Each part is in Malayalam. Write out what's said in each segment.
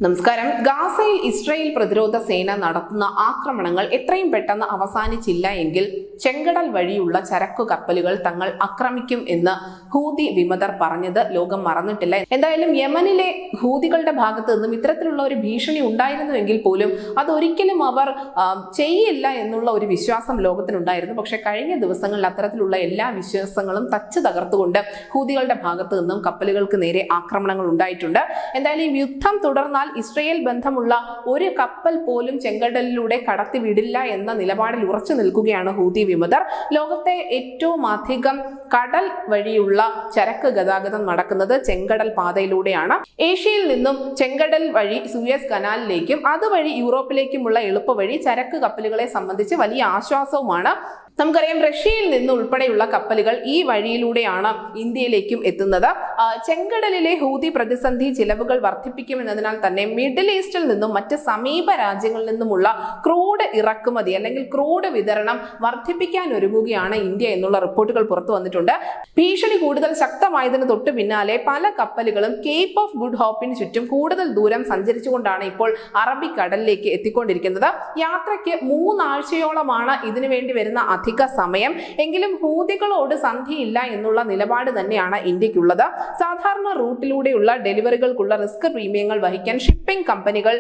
നമസ്കാരം. ഗാസയിൽ ഇസ്രായേൽ പ്രതിരോധ സേന നടത്തുന്ന ആക്രമണങ്ങൾ എത്രയും പെട്ടെന്ന് അവസാനിച്ചില്ല എങ്കിൽ ചെങ്കടൽ വഴിയുള്ള ചരക്കു കപ്പലുകൾ തങ്ങൾ ആക്രമിക്കും എന്ന് ഹൂതി വിമതർ പറഞ്ഞത് ലോകം മറന്നിട്ടില്ല. എന്തായാലും യമനിലെ ഹൂതികളുടെ ഭാഗത്ത് നിന്നും ഇത്തരത്തിലുള്ള ഒരു ഭീഷണി ഉണ്ടായിരുന്നുവെങ്കിൽ പോലും അതൊരിക്കലും അവർ ചെയ്യില്ല എന്നുള്ള ഒരു വിശ്വാസം ലോകത്തിനുണ്ടായിരുന്നു. പക്ഷെ കഴിഞ്ഞ ദിവസങ്ങളിൽ അത്തരത്തിലുള്ള എല്ലാ വിശ്വാസങ്ങളും തച്ചു തകർത്തുകൊണ്ട് ഹൂതികളുടെ ഭാഗത്ത് നിന്നും കപ്പലുകൾക്ക് നേരെ ആക്രമണങ്ങൾ ഉണ്ടായിട്ടുണ്ട്. എന്തായാലും യുദ്ധം തുടർന്നാൽ ഇസ്രായേൽ ബന്ധമുള്ള ഒരു കപ്പൽ പോലും ചെങ്കടലിലൂടെ കടത്തിവിടില്ല എന്ന നിലപാടിൽ ഉറച്ചു നിൽക്കുകയാണ് ഹൂതി വിമതർ. ലോകത്തെ ഏറ്റവും അധികം കടൽ വഴിയുള്ള ചരക്ക് ഗതാഗതം നടക്കുന്നത് ചെങ്കടൽ പാതയിലൂടെയാണ്. ഏഷ്യയിൽ നിന്നും ചെങ്കടൽ വഴി സൂയസ് കനാലിലേക്കും അതുവഴി യൂറോപ്പിലേക്കുമുള്ള എളുപ്പവഴി ചരക്ക് കപ്പലുകളെ സംബന്ധിച്ച് വലിയ ആശ്വാസവുമാണ്. നമുക്കറിയാം, റഷ്യയിൽ നിന്ന് ഉൾപ്പെടെയുള്ള കപ്പലുകൾ ഈ വഴിയിലൂടെയാണ് ഇന്ത്യയിലേക്കും എത്തുന്നത്. ചെങ്കടലിലെ ഹൂതി പ്രതിസന്ധി ചിലവുകൾ വർദ്ധിപ്പിക്കുമെന്നതിനാൽ തന്നെ മിഡിൽ ഈസ്റ്റിൽ നിന്നും മറ്റ് സമീപ രാജ്യങ്ങളിൽ നിന്നുമുള്ള ക്രൂഡ് ഇറക്കുമതി അല്ലെങ്കിൽ ക്രൂഡ് വിതരണം വർദ്ധിപ്പിക്കാൻ ഒരുങ്ങുകയാണ് ഇന്ത്യ എന്നുള്ള റിപ്പോർട്ടുകൾ പുറത്തു വന്നിട്ടുണ്ട്. ഭീഷണി കൂടുതൽ ശക്തമായതിന് തൊട്ട് പിന്നാലെ പല കപ്പലുകളും കേപ്പ് ഓഫ് ഗുഡ് ഹോപ്പിന് ചുറ്റും കൂടുതൽ ദൂരം സഞ്ചരിച്ചുകൊണ്ടാണ് ഇപ്പോൾ അറബിക്കടലിലേക്ക് എത്തിക്കൊണ്ടിരിക്കുന്നത്. യാത്രയ്ക്ക് 3 ആഴ്ചയോളമാണ് ഇതിനു വേണ്ടി വരുന്ന അധിക സമയം. എങ്കിലും ഹൂതികളോട് സന്ധിയില്ല എന്നുള്ള നിലപാട് തന്നെയാണ് ഇന്ത്യക്കുള്ളത്. സാധാരണ റൂട്ടിലൂടെയുള്ള ഡെലിവറികൾക്കുള്ള റിസ്ക് പ്രീമിയങ്ങൾ വഹിക്കാൻ ഷിപ്പിംഗ് കമ്പനികൾ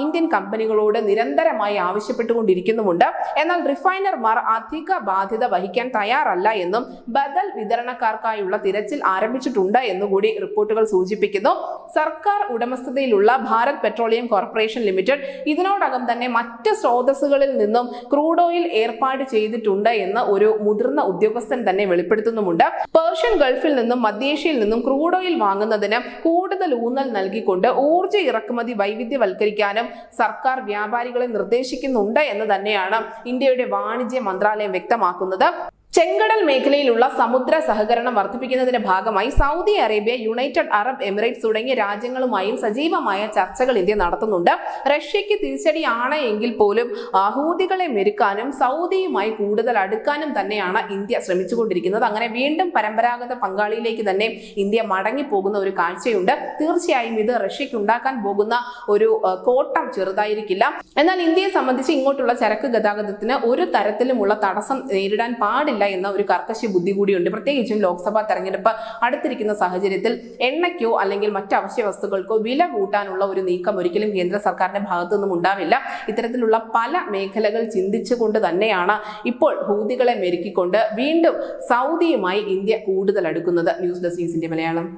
ഇന്ത്യൻ കമ്പനികളോട് നിരന്തരമായി ആവശ്യപ്പെട്ടുകൊണ്ടിരിക്കുന്നുമുണ്ട്. എന്നാൽ റിഫൈനർമാർ അധിക ബാധ്യത വഹിക്കാൻ തയ്യാറല്ല എന്നും ബദൽ വിതരണക്കാർക്കായുള്ള തിരച്ചിൽ ആരംഭിച്ചിട്ടുണ്ട് എന്നുകൂടി റിപ്പോർട്ടുകൾ സൂചിപ്പിക്കുന്നു. സർക്കാർ ഉടമസ്ഥതയിലുള്ള ഭാരത് പെട്രോളിയം കോർപ്പറേഷൻ ലിമിറ്റഡ് ഇതിനോടകം തന്നെ മറ്റ് സ്രോതസ്സുകളിൽ നിന്നും ക്രൂഡ് ഓയിൽ ഏർപ്പാട് ചെയ്തിട്ടുണ്ട് എന്ന് ഒരു മുതിർന്ന ഉദ്യോഗസ്ഥൻ തന്നെ വെളിപ്പെടുത്തുന്നുമുണ്ട്. പേർഷ്യൻ ഗൾഫിൽ നിന്നും മധ്യേഷ്യയിൽ നിന്നും ക്രൂഡ് ഓയിൽ വാങ്ങുന്നതിന് കൂടുതൽ ഊന്നൽ നൽകിക്കൊണ്ട് ഊർജ്ജ ഇറക്കുമതി വൈവിധ്യവൽക്കരിക്കാനും സർക്കാർ വ്യാപാരികളെ നിർദ്ദേശിക്കുന്നുണ്ട് എന്ന് തന്നെയാണ് ഇന്ത്യയുടെ വാണിജ്യ മന്ത്രാലയം വ്യക്തമാക്കുന്നത്. ചെങ്കടൽ മേഖലയിലുള്ള സമുദ്ര സഹകരണം വർദ്ധിപ്പിക്കുന്നതിന്റെ ഭാഗമായി Saudi Arabia, United Arab Emirates തുടങ്ങിയ രാജ്യങ്ങളുമായും സജീവമായ ചർച്ചകൾ ഇന്ത്യ നടത്തുന്നുണ്ട്. റഷ്യക്ക് തിരിച്ചടിയാണ് എങ്കിൽ പോലും ഹൂതികളെ മെരുക്കാനും സൗദിയുമായി കൂടുതൽ അടുക്കാനും തന്നെയാണ് ഇന്ത്യ ശ്രമിച്ചുകൊണ്ടിരിക്കുന്നത്. അങ്ങനെ വീണ്ടും പരമ്പരാഗത പങ്കാളിയിലേക്ക് തന്നെ ഇന്ത്യ മടങ്ങിപ്പോകുന്ന ഒരു കാഴ്ചയുണ്ട്. തീർച്ചയായും ഇത് റഷ്യക്ക് ഉണ്ടാക്കാൻ പോകുന്ന ഒരു കോട്ടം ചെറുതായിരിക്കില്ല. എന്നാൽ ഇന്ത്യയെ സംബന്ധിച്ച് ഇങ്ങോട്ടുള്ള ചരക്ക് ഗതാഗതത്തിന് ഒരു തരത്തിലുമുള്ള തടസ്സം നേരിടാൻ പാടില്ല എന്ന ഒരു കർക്കശ ബുദ്ധി കൂടിയുണ്ട്. പ്രത്യേകിച്ചും ലോക്സഭാ തെരഞ്ഞെടുപ്പ് അടുത്തിരിക്കുന്ന സാഹചര്യത്തിൽ എണ്ണയ്ക്കോ അല്ലെങ്കിൽ മറ്റ് അവശ്യ വസ്തുക്കൾക്കോ വില കൂട്ടാനുള്ള ഒരു നീക്കം ഒരിക്കലും കേന്ദ്ര സർക്കാരിന്റെ ഭാഗത്തു നിന്നും ഉണ്ടാവില്ല. ഇത്തരത്തിലുള്ള പല മേഖലകൾ ചിന്തിച്ചുകൊണ്ട് തന്നെയാണ് ഇപ്പോൾ ഹൂതികളെ മെരുക്കിക്കൊണ്ട് വീണ്ടും സൗദിയുമായി ഇന്ത്യ കൂടുതൽ അടുക്കുന്നത്. News desk India Malayalam.